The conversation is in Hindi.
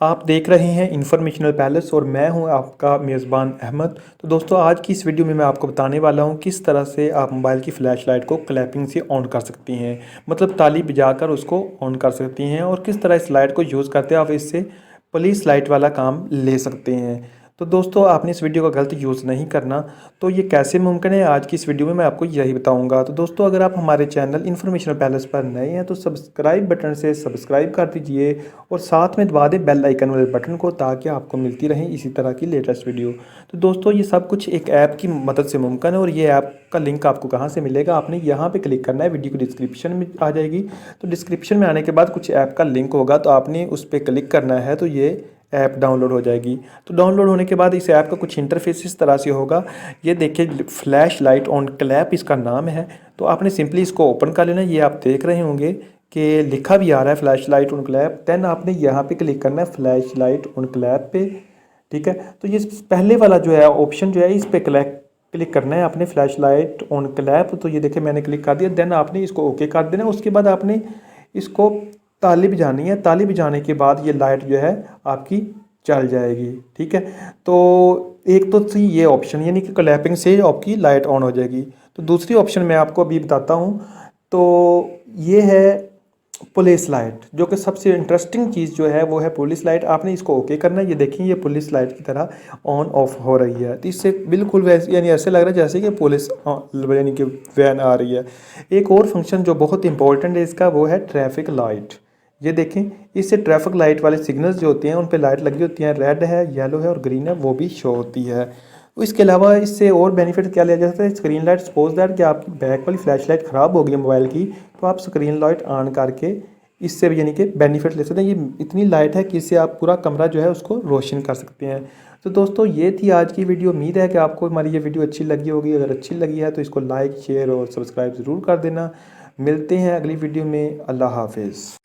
आप देख रहे हैं इन्फॉर्मेशनल पैलेस और मैं हूं आपका मेज़बान अहमद। तो दोस्तों, आज की इस वीडियो में मैं आपको बताने वाला हूं किस तरह से आप मोबाइल की फ्लैश लाइट को क्लैपिंग से ऑन कर सकती हैं। मतलब ताली बजाकर उसको ऑन कर सकती हैं और किस तरह इस लाइट को यूज़ करते हैं आप इससे पुलिस लाइट वाला काम ले सकते हैं। तो दोस्तों, आपने इस वीडियो का गलत यूज़ नहीं करना। तो ये कैसे मुमकिन है, आज की इस वीडियो में मैं आपको यही बताऊंगा। तो दोस्तों, अगर आप हमारे चैनल इन्फॉर्मेशनल पैलेस पर नए हैं तो सब्सक्राइब बटन से सब्सक्राइब कर दीजिए और साथ में दबा दें बेल आइकन वाले बटन को, ताकि आपको मिलती रहे इसी तरह की लेटेस्ट वीडियो। तो दोस्तों, ये सब कुछ एक ऐप की मदद से मुमकिन है और ये ऐप का लिंक आपको कहाँ से मिलेगा, आपने यहाँ पे क्लिक करना है। वीडियो की डिस्क्रिप्शन में आ जाएगी। तो डिस्क्रिप्शन में आने के बाद कुछ ऐप का लिंक होगा, तो आपने उस पर क्लिक करना है तो ये ऐप डाउनलोड हो जाएगी। तो डाउनलोड होने के बाद इस ऐप का कुछ इंटरफेस इस तरह से होगा। ये देखिए, फ्लैश लाइट ऑन क्लैप इसका नाम है। तो आपने सिंपली इसको ओपन कर लेना। ये आप देख रहे होंगे कि लिखा भी आ रहा है flash light on clap. Then आपने यहाँ पे क्लिक करना है फ्लैश लाइट ऑन क्लैप पे। ठीक है, तो ये पहले वाला जो है ऑप्शन जो है इस पे क्लिक करना है आपने, फ्लैश लाइट ऑन क्लैप। तो ये देखिए मैंने क्लिक कर दिया। देन आपने इसको ओके कर देना। उसके बाद आपने इसको ताली बजानी है। ताली बजाने के बाद ये लाइट जो है आपकी चल जाएगी। ठीक है, तो एक तो थी ये ऑप्शन, यानी कि क्लैपिंग से आपकी लाइट ऑन हो जाएगी। तो दूसरी ऑप्शन मैं आपको अभी बताता हूँ। तो ये है पुलिस लाइट, जो कि सबसे इंटरेस्टिंग चीज़ जो है वो है पुलिस लाइट। आपने इसको ओके करना है। ये देखिए, ये पुलिस लाइट की तरह ऑन ऑफ हो रही है। तो इससे बिल्कुल वैसे, यानी ऐसे लग रहा है जैसे कि पुलिस यानी कि वैन आ रही है। एक और फंक्शन जो बहुत इंपॉर्टेंट है इसका, वो है ट्रैफिक लाइट। ये देखें, इससे ट्रैफिक लाइट वाले सिग्नल्स जो होते हैं उन पे लाइट लगी होती हैं, रेड है, येलो है और ग्रीन है, वो भी शो होती है। इसके अलावा इससे और बेनिफिट क्या लिया जा सकता है, स्क्रीन लाइट। सपोज दैट कि आपकी बैक वाली फ्लैश लाइट ख़राब हो गई है मोबाइल की, तो आप स्क्रीन लाइट ऑन करके इससे भी यानी कि बेनिफिट ले सकते हैं। ये इतनी लाइट है कि इससे आप पूरा कमरा जो है उसको रोशन कर सकते हैं। तो दोस्तों, ये थी आज की वीडियो। उम्मीद है कि आपको हमारी ये वीडियो अच्छी लगी होगी। अगर अच्छी लगी है तो इसको लाइक, शेयर और सब्सक्राइब ज़रूर कर देना। मिलते हैं अगली वीडियो में। अल्लाह हाफिज़।